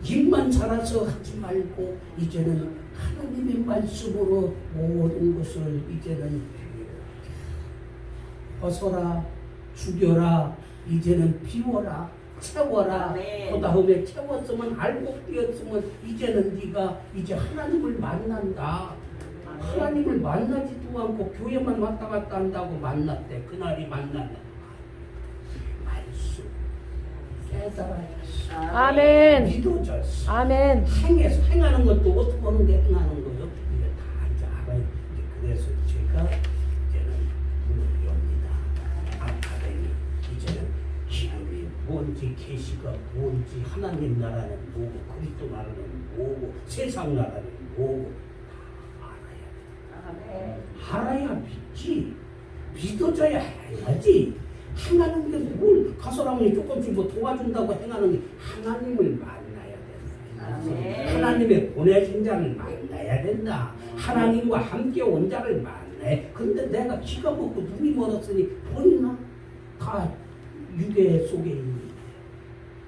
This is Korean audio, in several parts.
입만 살아서 하지 말고 이제는 하나님의 말씀으로 모든 것을 이제는 벗어라, 죽여라, 이제는 비워라, 채워라. 그 다음에 채웠으면 알고 뛰었으면 이제는 네가 이제 하나님을 만난다. 하나님을 만나지도 않고 교회만 왔다 갔다 한다고 만났대. 그날이 만났다. 말씀 깨달아졌어. 아멘. 믿어졌어. 아멘. 행하는 것도 어떻게 하는 게 행하는 거요? 이게 다 이제 알아요. 이제 그래서 제가 이제는 문을 엽니다. 아카데미 이제는 기름이 뭔지 계시가 뭔지 하나님 나라는 뭐고 그리스도 나라는 뭐고 세상 나라는 뭐고 다 알아야 돼. 알아야 믿지. 믿어져야 해야지. 행하는 게 뭘 가서라면 조금씩 뭐 도와준다고 행하는 게 하나님을 만나야 된다. 하나님의 보내신 자를 만나야 된다. 하나님과 함께 온 자를 만나야. 근데 내가 기가 먹고 눈이 멀었으니 보이나? 다 유괴 속에 있는.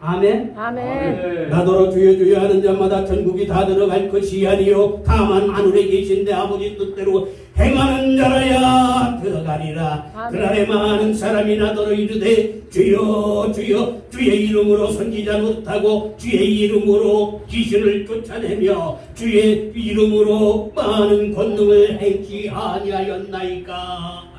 아멘. 아멘. 나더러 주여 주여 하는 자마다 천국이 다 들어갈 것이 아니요 다만 하늘에 계신 내 아버지 뜻대로 행하는 자라야 들어가리라. 아멘. 그날에 많은 사람이 나더러 이르되 주여 주여 주의 이름으로 선지자 노릇하고 주의 이름으로 귀신을 쫓아내며 주의 이름으로 많은 권능을 행치 아니하였나이까.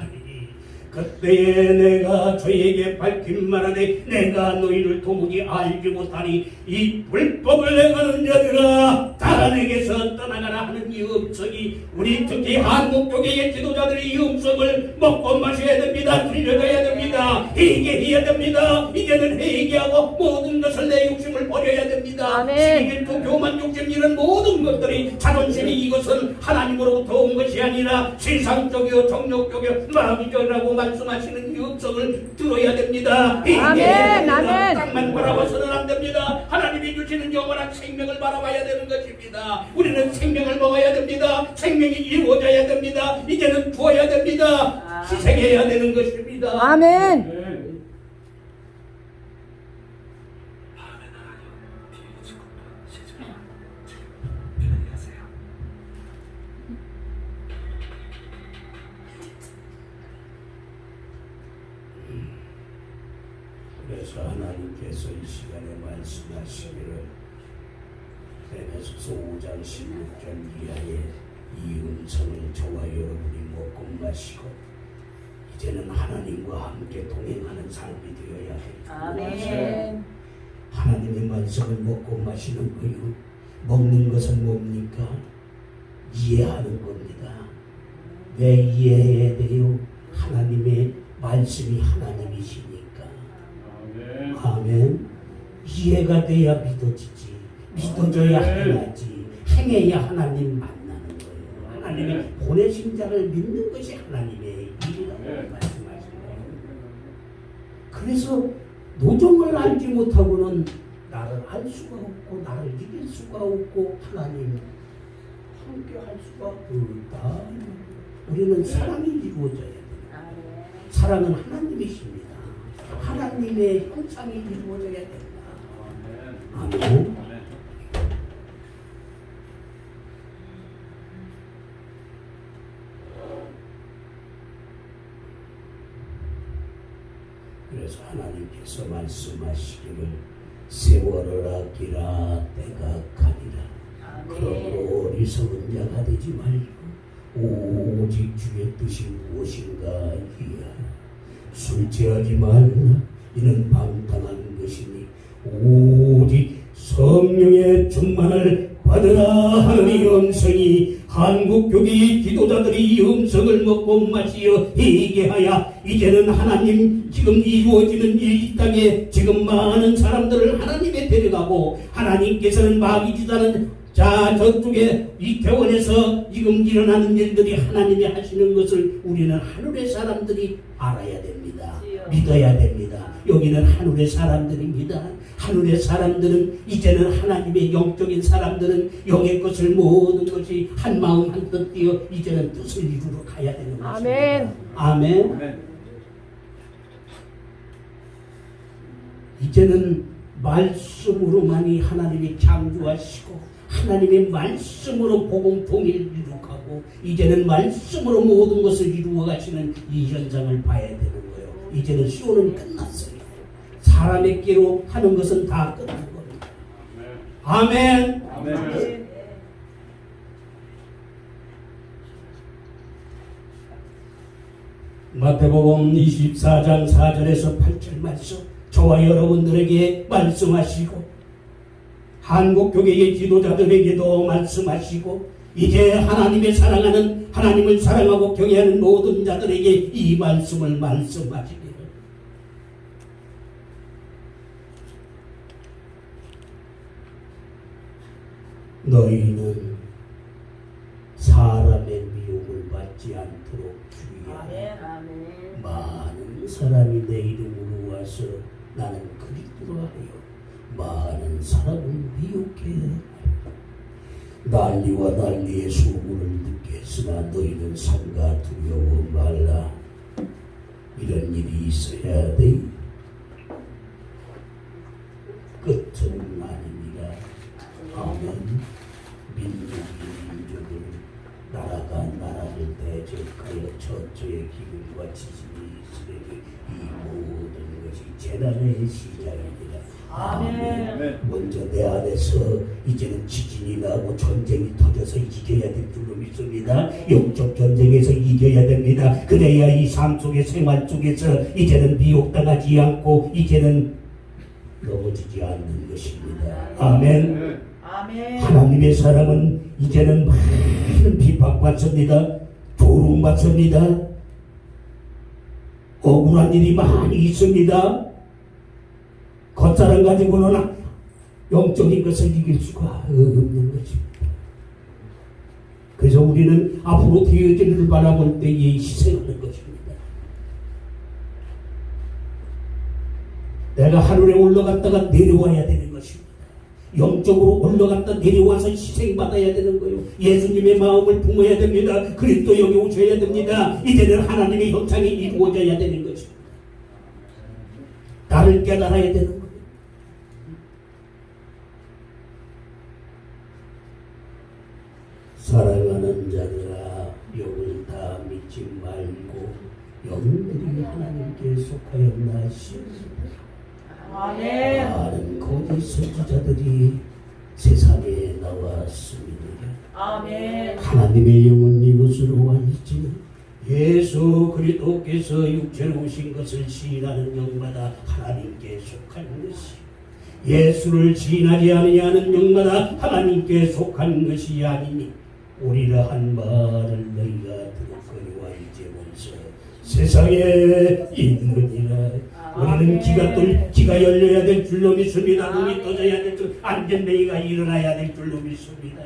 그때에 내가 저에게 밝힌 말하되 내가 너희를 도무지 알지 못하니 이 불법을 행하는 자들아 다 내게서 떠나가라 하는 이 음성이 우리 특히 한국 교계의 지도자들이 이 음성을 먹고 마셔야 됩니다. 들려줘야 됩니다. 회개해야 됩니다. 이제는 회개하고 모든 것을 내 욕심을 버려야 됩니다. 아멘. 시기질투 교만 욕심 이런 모든 것들이 자존심이 이것은 하나님으로부터 온 것이 아니라 세상적이요 정욕적이요 마귀적이라고 말씀하시는 이 음성을 들어야 됩니다. 아멘. 아멘. 땅만 바라봐서는 안 됩니다. 하나님이 주시는 영원한 생명을 바라봐야 되는 것입니다. 우리는 생명을 먹어야 됩니다. 생명이 이루어져야 됩니다. 이제는 주어야 됩니다. 희생해야 되는 것입니다. 아멘. 그래서 하나님께서 이 시간에 말씀하시기를 에베소서 5장 16절 이하에 이 음성을 저와 여러분이 먹고 마시고 이제는 하나님과 함께 동행하는 삶이 되어야 합니다. 아멘. 하나님의 말씀을 먹고 마시는 거요. 먹는 것은 뭡니까? 이해하는 겁니다. 왜 이해해야 돼요? 하나님의 말씀이 하나님이시니까. 아멘. 이해가 돼야 믿어지지. 믿어져야 행하지. 행해야 하나님 만나는 거예요. 하나님의 보내신 자를 믿는 것이 하나님의 일이라고 말씀하시는 거예요. 그래서 노정을 알지 못하고는 나를 알 수가 없고 나를 이길 수가 없고 하나님 함께 할 수가 없다. 우리는 사랑이 이루어져야 됩니다. 사랑은 하나님이십니다. 하나님의 형상이 이루어져야 된다. 아멘. 그래서 하나님께서 말씀하시기를 세월을 아끼라 때가 가니라. 그러므로 어리석은 자가 되지 말고 오직 주의 뜻이 무엇인가 이해하라. 술 취하지 말라. 이는 방탕한 것이니 오직 성령의 충만을 받으라 하는 이 음성이 한국 교계의 지도자들이 이 음성을 먹고 마시어 회개하여 이제는 하나님 지금 이루어지는 이 땅에 지금 많은 사람들을 하나님에 데려가고 하나님께서는 마귀주자는 자 저쪽에 이태원에서 지금 일어나는 일들이 하나님이 하시는 것을 우리는 하늘의 사람들이 알아야 됩니다. 믿어야 됩니다. 여기는 하늘의 사람들입니다. 하늘의 사람들은 이제는 하나님의 영적인 사람들은 영의 것을 모든 것이 한 마음 한 뜻 뛰어 이제는 뜻을 이루러 가야 되는 것입니다. 아멘. 아멘. 이제는 말씀으로만이 하나님이 창조하시고 하나님의 말씀으로 복음 통일을 이룩하고 이제는 말씀으로 모든 것을 이루어 가시는 이 현장을 봐야 되는 거예요. 이제는 시온은 끝났어요. 사람의 끼로 하는 것은 다 끝난 겁니다. 아멘. 아멘. 마태복음 24장 4절에서 8절 말씀, 저와 여러분들에게 말씀하시고 한국교회의 지도자들에게도 말씀하시고 이제 하나님의 사랑하는, 하나님을 사랑하고 경외하는 모든 자들에게 이 말씀을 말씀하시기를, 너희는 사람의 미움을 받지 않도록 주의하라. 많은 사람이 내 이름으로 와서 나는 그리스도라 하여 많은 사람을 미혹해 하리라. 난리와 난리의 소문을 듣겠으나 너희는 삼가 두려워 말라. 이런 일이 있어야 돼. 끝은 아닙니다. 아멘. 민족이 민족을, 나라가 나라를 대적하여 저쪽의 기근과 지진이 있으니 이 모든 것이 재난의 시작입니다. 아멘. 먼저 내 안에서 이제는 지진이 나고 전쟁이 터져서 이겨야 될 줄로 믿습니다. 영적 전쟁에서 이겨야 됩니다. 그래야 이 삶 속의 생활 속에서 이제는 미혹당하지 않고 이제는 넘어지지 않는 것입니다. 아멘. 하나님의 사람은 이제는 많은 비판받습니다. 조롱받습니다. 억울한 일이 많이 있습니다. 겉사람 가지고는 영적인 것을 이길 수가 없는 것입니다. 그래서 우리는 앞으로 되어질 일을 바라볼 때에 희생하는 것입니다. 내가 하늘에 올라갔다가 내려와야 되는 것입니다. 영적으로 올라갔다 내려와서 희생받아야 되는 거예요. 예수님의 마음을 품어야 됩니다. 그리스도 여기 오셔야 됩니다. 이제는 하나님의 형상이 이루어져야 되는 것입니다. 나를 깨달아야 되는 거예요. 사랑하는 자들아, 영을 다 믿지 말고 영들이 하나님께 속하였나 싶습니다. 많은 거짓 선지자들이 세상에 나왔습니다. 하나님의 영은 이것으로 알지만 예수 그리스도께서 육체로 오신 것을 시인하는 영마다 하나님께 속한 것이, 예수를 시인하지 아니하는 영마다 하나님께 속한 것이 아니니 오리라 한 말을 너희가 들었거니와 이제 벌써 세상에 있느니라. 우리는 기가 열려야 될 줄로 믿습니다. 눈이 떠져야 될 줄, 안전뱅이가 일어나야 될 줄로 믿습니다.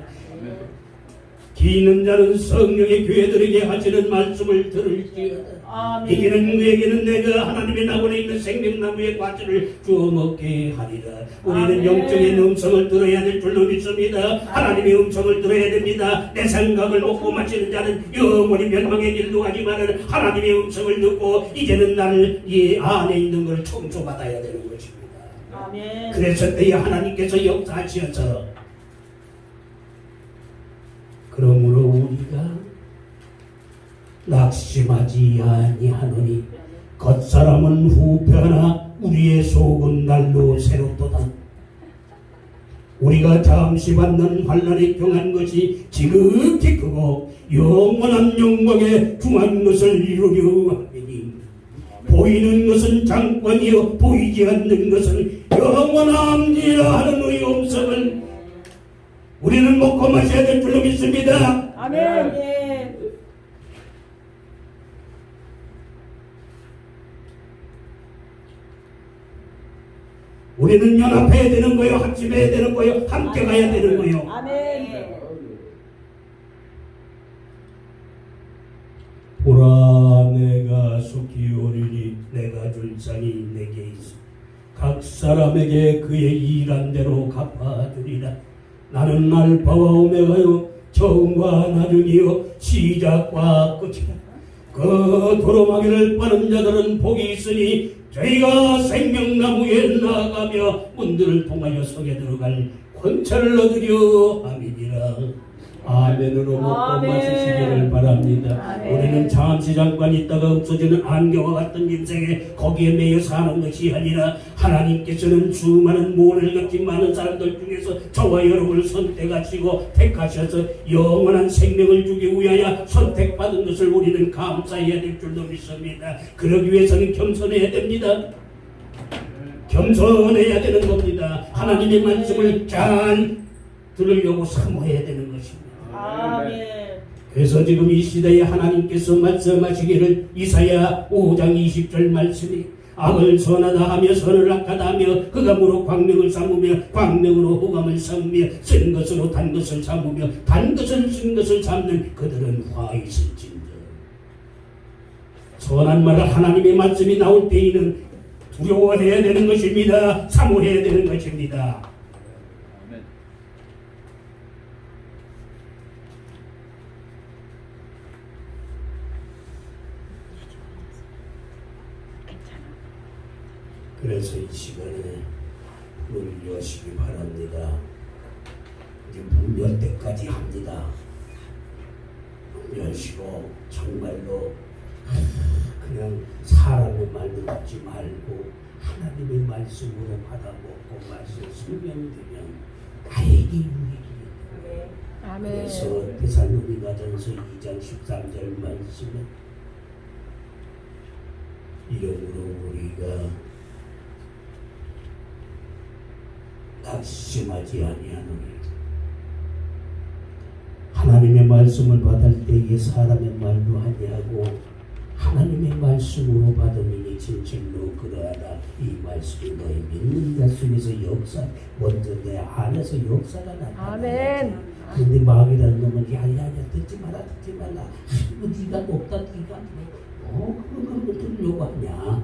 기 있는 자는 성령의 교회들에게 하시는 말씀을 들을지어다. 이기는 그에게는 내가 하나님의 낙원에 있는 생명나무의 과실을 주어 먹게 하리라. 우리는 영적인 음성을 들어야 될 줄로 믿습니다. 하나님의 음성을 들어야 됩니다. 내 생각을 먹고 마시는 자는 영원히 멸망의 길로 가지만은 하나님의 음성을 듣고 이제는 나를 이 안에 있는 걸 청소받아야 되는 것입니다. 그래서 내 하나님께서 역사하셔서, 그러므로 우리가 낙심하지 아니하노니 겉사람은 후패하나 우리의 속은 날로 새롭도다. 우리가 잠시 받는 환난에 경한 것이 지극히 크고 영원한 영광에 중한 것을 이루려 하니 보이는 것은 잠깐이요 보이지 않는 것은 영원함이라 하는 의 음성을 우리는 먹고 마셔야 될 줄로 믿습니다. 아멘. 우리는 연합해야 되는 거예요. 합심해야 되는 거예요. 함께 가야 되는 거예요. 아멘. 보라, 내가 속히 오리니 내가 줄 상이 내게 있어 각 사람에게 그의 일한 대로 갚아주리라. 나는 알파와 오메가요 처음과 나중이요 시작과 끝이라. 그 도로마기를 빠는 자들은 복이 있으니 저희가 생명나무에 나아가며 문들을 통하여 성에 들어갈 권차를 얻으려 함이니라. 아멘으로 먹고 아멘. 마시기를 바랍니다. 아멘. 우리는 잠시 잠깐 있다가 없어지는 안개와 같은 인생에 거기에 매여 사는 것이 아니라 하나님께서는 수많은 모를 겪은 많은 사람들 중에서 저와 여러분을 선택하시고 택하셔서 영원한 생명을 주기 위하여 선택받은 것을 우리는 감사해야 될 줄로 믿습니다. 그러기 위해서는 겸손해야 됩니다. 겸손해야 되는 겁니다. 하나님의 말씀을 잘 들으려고 사모해야 되는 것입니다. 아멘. 그래서 지금 이 시대에 하나님께서 말씀하시기를 이사야 5장 20절 말씀이 악을 선하다 하며 선을 악하다 하며 흑암으로 광명을 삼으며 광명으로 흑암을 삼으며 쓴 것으로 단 것을 삼으며 단 것을 쓴 것을 삼는 그들은 화 있을진저. 선한 말을 하나님의 말씀이 나올 때에는 두려워해야 되는 것입니다. 사모해야 되는 것입니다. 그래서 이 시간에 문을 여시기 바랍니다. 이제 문 열 때까지 합니다. 문 여시고 정말로 그냥 사람의 말도 듣지 말고 하나님의 말씀으로 받아먹고 말씀 설명되면 나에게 유익이. 아멘. 그래서 데살로니가전서 2장 13절 말씀에 이러므로 우리가 낙심하지 아니하노니 하나님의 말씀을 받을 때에 사람의 말도 아니하고 하나님의 말씀으로 받으니 진실로 그러하다. 이 말씀이 너희 믿는 자 속에서 역사 먼저 내 안에서 역사가 나타나. 아멘. 근데 마귀라는 놈은 야야야 듣지 마라 네가 높다 네가 그런 거 들으려고 하냐.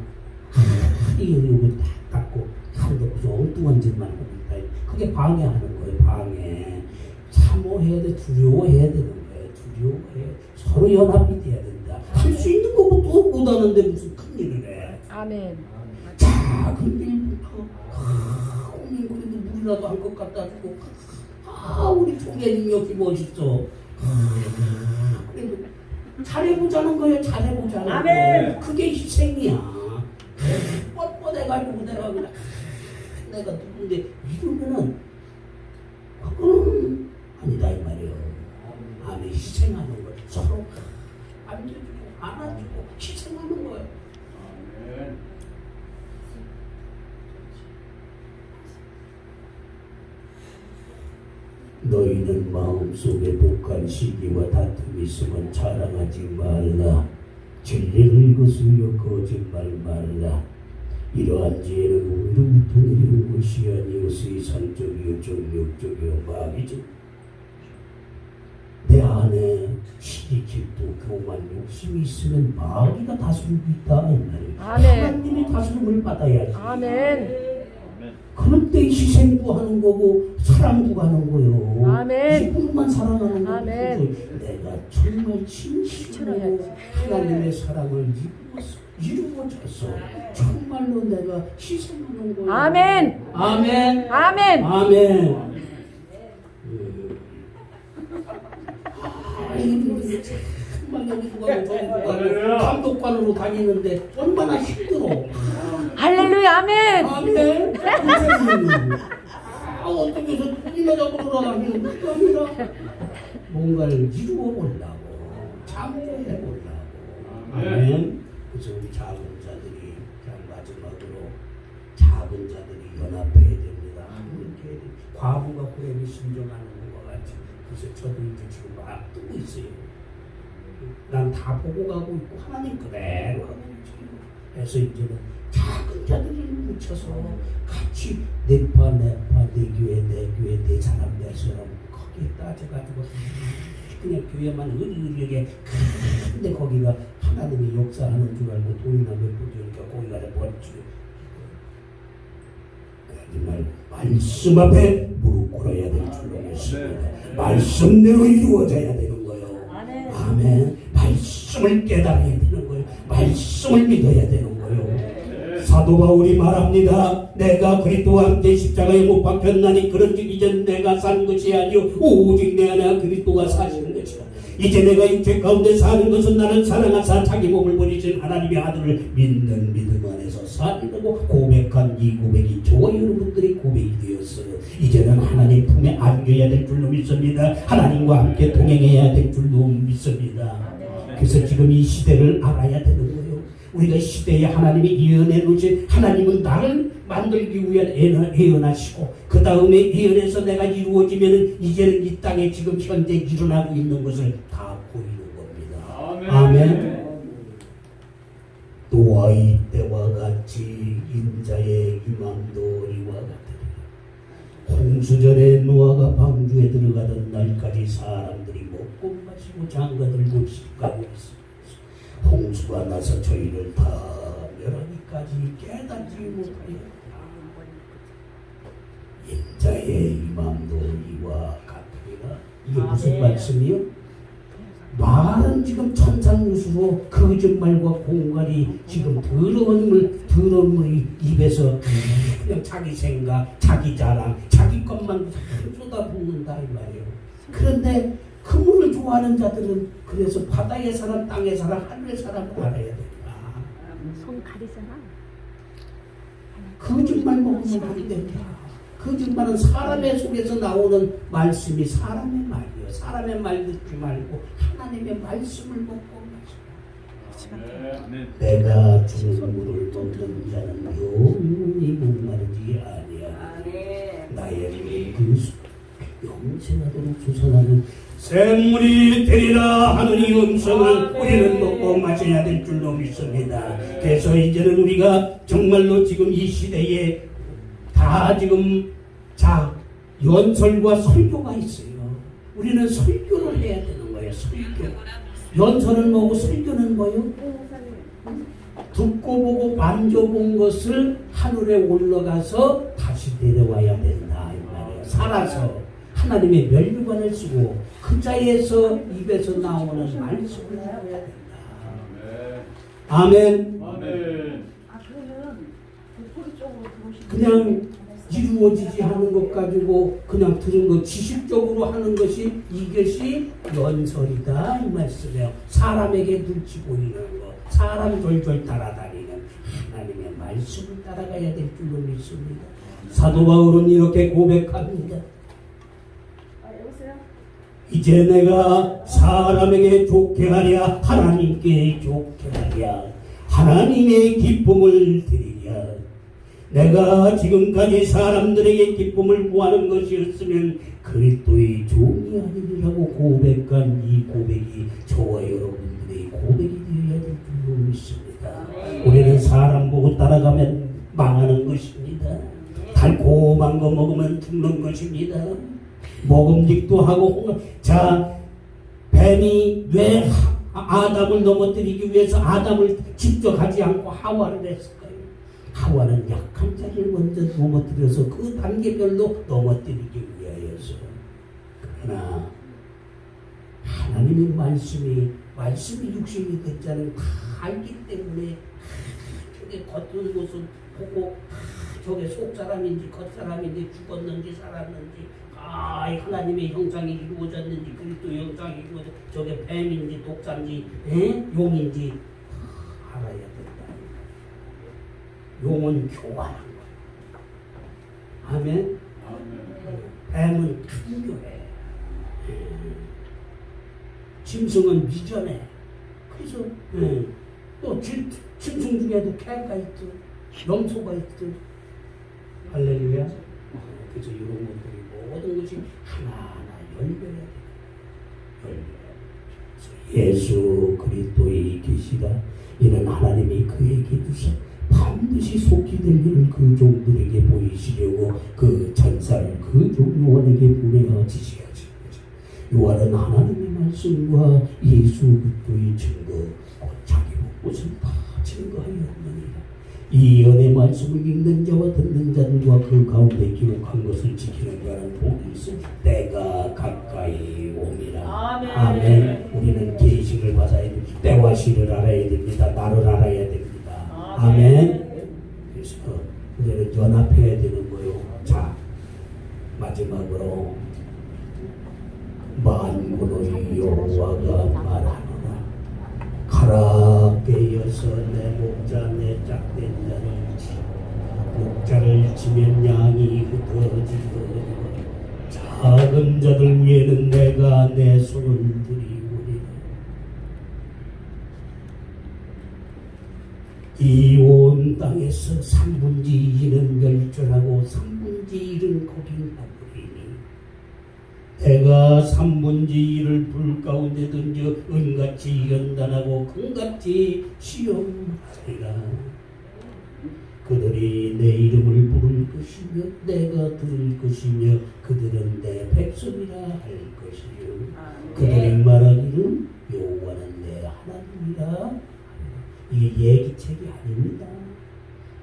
이거 딱 닦고 하는데 무슨 엉뚱한 짓만 하고 있다. 그게 방해하는 거예요. 방해. 사모해야 돼. 두려워해야 되는 거예요. 두려워해. 서로 연합이 돼야 된다. 할 수 있는 것부터 못하는데 무슨 큰일을 해. 아멘. 작은 일부터 오늘 그래도 물이라도 한 것 갖다 주고 우리 총회님 역시 멋있어. 그래도 잘해보자는 거예요. 잘해보자는 아멘. 거예요. 그게 희생이야. 뻣뻣해가지고 내가 누군데 이러면은 그거는 아니다 이 말이에요. 아멘. 희생하는 거예요. 서로 안겨주고 안아주고 희생하는 거예요. 너희는 마음속에 독한 시기와 다툼이 있으면 자랑하지 말라. 진리를 거슬려 거짓말 말라. 이러한 지혜는 우리로부터 내려온 것이 아니요 세상적이요 정욕적이요 마귀적. 내 안에 시기 질투 교만 욕심이 있으면 마귀가 다스리고 있다 이 말이에요. 아멘. 하나님의 다스림을 받아야지. 아멘. 그럴 때 희생도 하는 거고 사랑도 하는 거요. 아멘. 이분만 사랑하는 거고. 아멘. 내가 정말 진실로 하나님의 사랑을 이루어져서 정말로 내가 희생하는 거예요. 아멘. 아멘. 아멘. 아멘. 정말 여기도 가고 저기도 가고 감독관으로 다니는데 얼마나 힘들어. 할렐루야. 아멘. 아멘. 어떻게 해서 돈이나 잡으러 다니는 것도 아니라 뭔가를 이루어 보려고 참고해 보려고. 아멘. 그래서 우리 작은 자들이 마지막으로 작은 자들이 연합해야 됩니다. 이렇게 과부가 호렘이 순종하는 것과 같이. 그래서 저도 이제 지금 막 뜨고 있어요. 난 다 보고 가고 있고 하나님 그대로 하고 있어요. 그래서 이제는 작은 자들을 뭉쳐서 같이 내파 내 교회 내 사람 내 사람 거기에 따져가지고 그냥 교회만 의리의리하게 근데 거기가 하나님이 역사하는 줄 알고 돈이나 몇 푼 주니까 거기 가서 버리지. 정말 말씀 앞에 무릎 꿇어야 될 줄로 믿습니다. 말씀대로 이루어져야 되는 거예요. 아멘. 말씀을 깨달아야 되는 거예요. 말씀을 믿어야 되는 거예요. 사도 바울이 말합니다. 내가 그리스도와 함께 십자가에 못 박혔나니 그런즉 이제는 내가 산 것이 아니요 오직 내 안에 그리스도가 사시는 것이라. 이제 내가 육체 가운데 사는 것은 나를 사랑하사 자기 몸을 버리신 하나님의 아들을 믿는 믿음 안에서 살리고 고백한 이 고백이 저와 여러분들의 고백이 되었어요. 이제는 하나님 품에 안겨야 될 줄로 믿습니다. 하나님과 함께 동행해야 될 줄로 믿습니다. 그래서 지금 이 시대를 알아야 되는 거예요. 우리가 시대에 하나님이 예언해 놓으신 하나님은 나를 만들기 위한 예언하시고 그 다음에 예언해서 내가 이루어지면 이제는 이 땅에 지금 현재 일어나고 있는 것을 다 보이는 겁니다. 아멘. 또한 이때와 같이 인자의 유망도 이와 같으리라. 홍수전에 노아가 방주에 들어가던 날까지 사람들이 먹고 마시고 장가들고 시집가고 있습니다. 홍수가 나서 저희를 다 멸하기까지 깨닫지 못하여 인자의 이맘도 이와 같으리라. 이게 무슨 말씀이요? 말은 지금 천상유수로 거짓말과 공갈이 지금 더러운 물이 입에서 그냥 자기 생각, 자기 자랑, 자기 것만 쏟아붓는다 이 말이에요. 그런데 그 물을 좋아하는 자들은 그래서 바다의 사람, 땅의 사람, 하늘의 사람을 알아야 된다. 손 가리잖아. 거짓말 먹으면 안 된다. 거짓말은 사람의 속에서 나오는 말씀이 사람의 말이에요. 사람의 말 듣지 말고 하나님의 말씀을 먹고 마시라. 내가 주는 물을 먹는 자는 영원히 목마르지 아니하리라. 나의 물이 그 영생하도록 주선하는 샘물이 되리라 하는 이 음성을 우리는 먹고 마셔야 될 줄로 믿습니다. 그래서 이제는 우리가 정말로 지금 이 시대에 다 지금 연설과 설교가 있어요. 우리는 설교를 해야 되는 거예요. 설교. 연설은 뭐고 설교는 뭐요? 듣고 보고 만져본 것을 하늘에 올라가서 다시 내려와야 된다 이 말이에요. 살아서 하나님의 면류관을 쓰고 그 자리에서 입에서 나오는 말씀을 해야 된다. 아멘. 그냥 이루어지지 않은 것 가지고 그냥 들은 것 지식적으로 하는 것이 이것이 연설이다 이 말씀이에요. 사람에게 눈치 보이는 것, 사람 졸졸 따라다니는 하나님의 말씀을 따라가야 될 줄로 믿습니다. 사도 바울은 이렇게 고백합니다. 이제 내가 사람에게 좋게 하랴 하나님께 좋게 하랴 하나님의 기쁨을 드리랴. 내가 지금까지 사람들에게 기쁨을 구하는 것이었으면 그리스도의 종이 아니리라고 고백한 이 고백이 저와 여러분들의 고백이 되어야 될 줄로 믿습니다. 우리는 사람 보고 따라가면 망하는 것입니다. 달콤한 거 먹으면 죽는 것입니다. 먹음직도 하고 뱀이 왜 아담을 넘어뜨리기 위해서 아담을 직접 하지 않고 하와를 했을까요? 하와는 약한 자를 먼저 넘어뜨려서 그 단계별로 넘어뜨리기 위하여서. 그러나 하나님의 말씀이 육신이 됐자는 다 알기 때문에 저게 겉은 모습 보고 저게 속사람인지 겉사람인지 죽었는지 살았는지 하나님의 형상이 이루어졌는지 그리스도 형상이 이루어졌는지 저게 뱀인지 독사인지 용인지 다 알아야 된다. 용은 교활한 거야. 아멘. 뱀은 간교해. 짐승은 미전해. 그래서 또 짐승 중에도 개가 있죠. 염소가 있죠. 할렐루야. 그래서 이런 것들이 모든 것이 하나하나 열려야 돼. 예수 그리스도의 계시가 이는 하나님이 그에게 주사 반드시 속히 될 일을 그 종들에게 보이시려고 그 천사를 그 종 요한에게 보내어 지시하신 거죠. 요한은 하나님의 말씀과 예수 그리스도의 증거 곧 자기 것을 다 증거하였느니라. 이 연의 말씀을 읽는 자와 듣는 자들과 그 가운데 기록한 것을 지키는 자는 복이 있어 때가 가까이 옵니다. 아멘. 우리는 계시를 받아야 됩니다. 때와 시를 알아야 됩니다. 나를 알아야 됩니다. 아멘. 마지막으로 만군의 여호와가 말하노라. 가라 깨어서 내 목자 내 짝된 자를 치 목자를 치면 양이 흩어지고 작은 자들 위에는 내가 내 손을 들이우리라. 이 온 땅에서 3분의 2는 멸절하고 3분의 1은 거긴하리니 내가 3분의 1을 불 가운데 던져 은같이 연단하고 금같이 시험하리라. 그들이 내 이름을 부를 것이며 내가 들을 것이며 그들은 내 백성이라 할 것이요 그들이 말하기를 여호와는 내 하나님이라. 이게 얘기책이 아닙니다.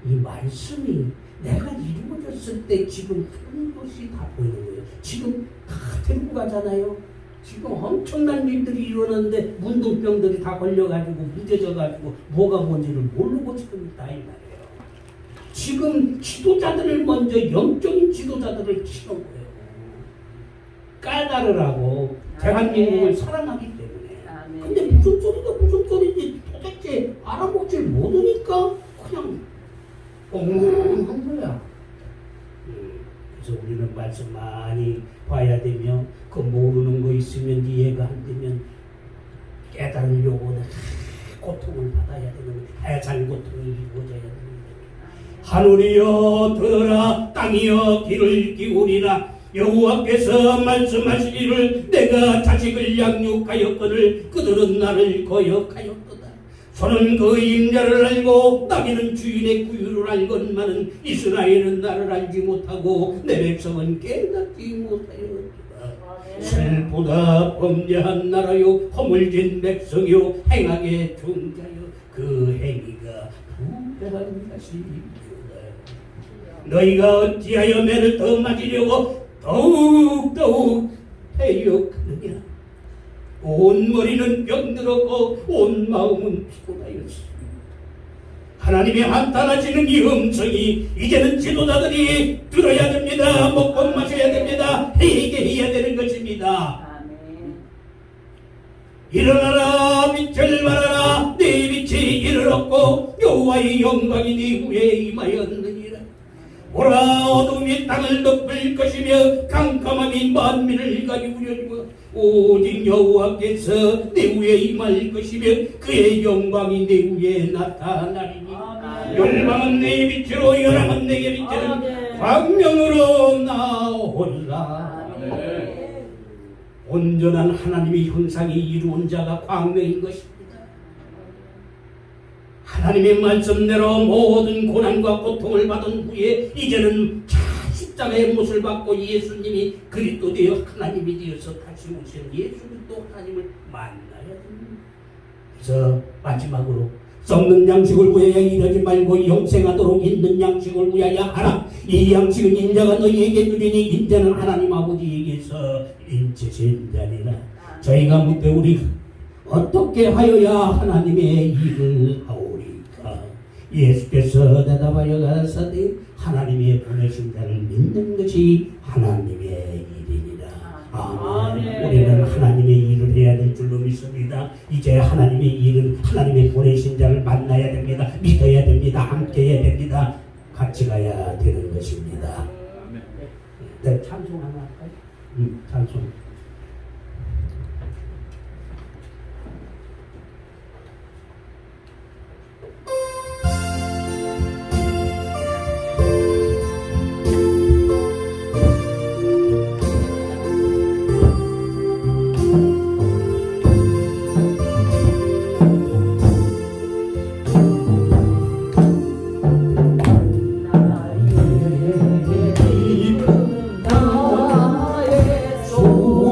이 말씀이 내가 이루어졌을 때 지금 그런 것이 다 보이는 거예요. 지금 다 데리고 가잖아요. 지금 엄청난 일들이 일어났는데 문둥병들이 다 걸려가지고 무뎌져가지고 뭐가 뭔지를 모르고 지금 있다 이 말이에요. 지금 지도자들을 먼저 영적인 지도자들을 치는 거예요. 까다르라고 대한민국을 사랑하기 때문에. 근데 무슨 소리인지 도대체 알아먹질 못하니까 그냥 엉엉한 거야. 그래서 우리는 말씀 많이 봐야 되며 그 모르는 거 있으면 이해가 안 되면 깨달으려고 고통을 받아야 되는 거예요. 해산 고통이 이루어져야 되는 거예요. 하늘이여 들어라 땅이여 귀를 기울이라. 여호와께서 말씀하시기를 내가 자식을 양육하였거늘 그들은 나를 거역하였도다. 소는 그 임자를 알고 나귀는 주인의 구유를 알건만은 이스라엘은 나를 알지 못하고 내 백성은 깨닫지 못하였도다. 슬프다 범죄한 나라요 허물진 백성이요 행악의 종자요 그 행위가 부패한 것이니라. 너희가 어찌하여 매를 더 맞으려고 더욱 패역하느냐. 온 머리는 병들었고 온 마음은 피곤하였습니다. 하나님의 한탄하시는 이 음성이 이제는 지도자들이 들어야 됩니다. 먹고 마셔야 됩니다. 회개해야 되는 것입니다. 일어나라 빛을 발하라. 네 빛이 이르렀고 여호와의 영광이 네 후에 임하였느니라. 오라 어둠이 땅을 덮을 것이며 캄캄함이 만민을 가리우려니와 오직 여호와께서 내 위에 임할 것이며 그의 영광이 내 위에 나타나리니 열방은 내 빛으로 열왕은 내게 빛으로 광명으로 나오리라. 온전한 하나님의 형상이 이루은 자가 광명인 것입니다. 하나님의 말씀대로 모든 고난과 고통을 받은 후에 이제는 십자가의 못을 받고 예수님이 그리스도 되어 하나님이 되어서 다시 오신 예수 그리스도 하나님을 만나야 됩니다. 그래서 마지막으로 썩는 양식을 구하여 이러지 말고 영생하도록 있는 양식을 구하여 하라. 이 양식은 인자가 너희에게 주리니 인자는 하나님 아버지에게서 인치신 자니라. 저희가 묻되 우리 어떻게 하여야 하나님의 일을 하오리까? 예수께서 대답하여 가라사대 하나님의 보내신 자를 믿는 것이 하나님의 일이니라. 아멘. 우리는 하나님의 일을 해야 될 줄로 믿습니다. 이제 하나님의 일은 하나님의 보내신 자를 만나야 됩니다. 믿어야 됩니다. 함께 해야 됩니다. 같이 가야 되는 것입니다. 네, 찬송 하나 할까요? 찬송. 오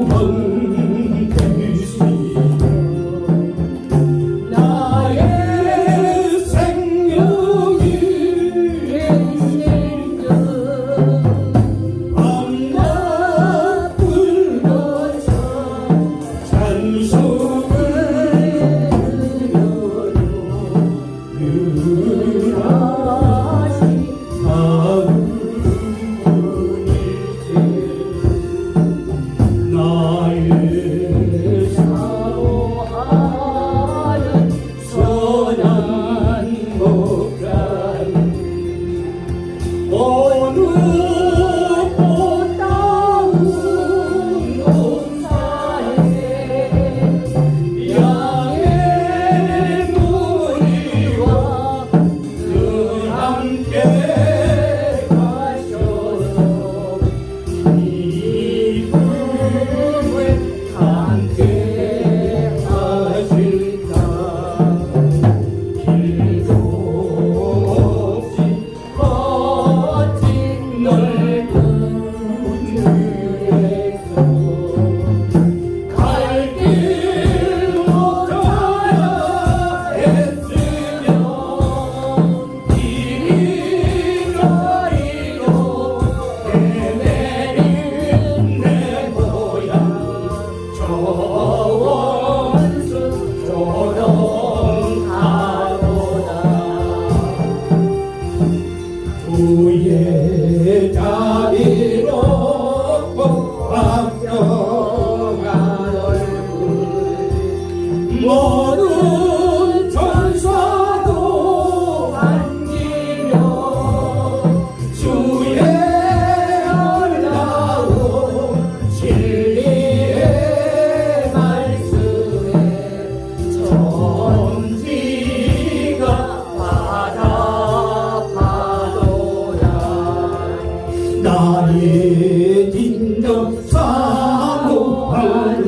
사모하는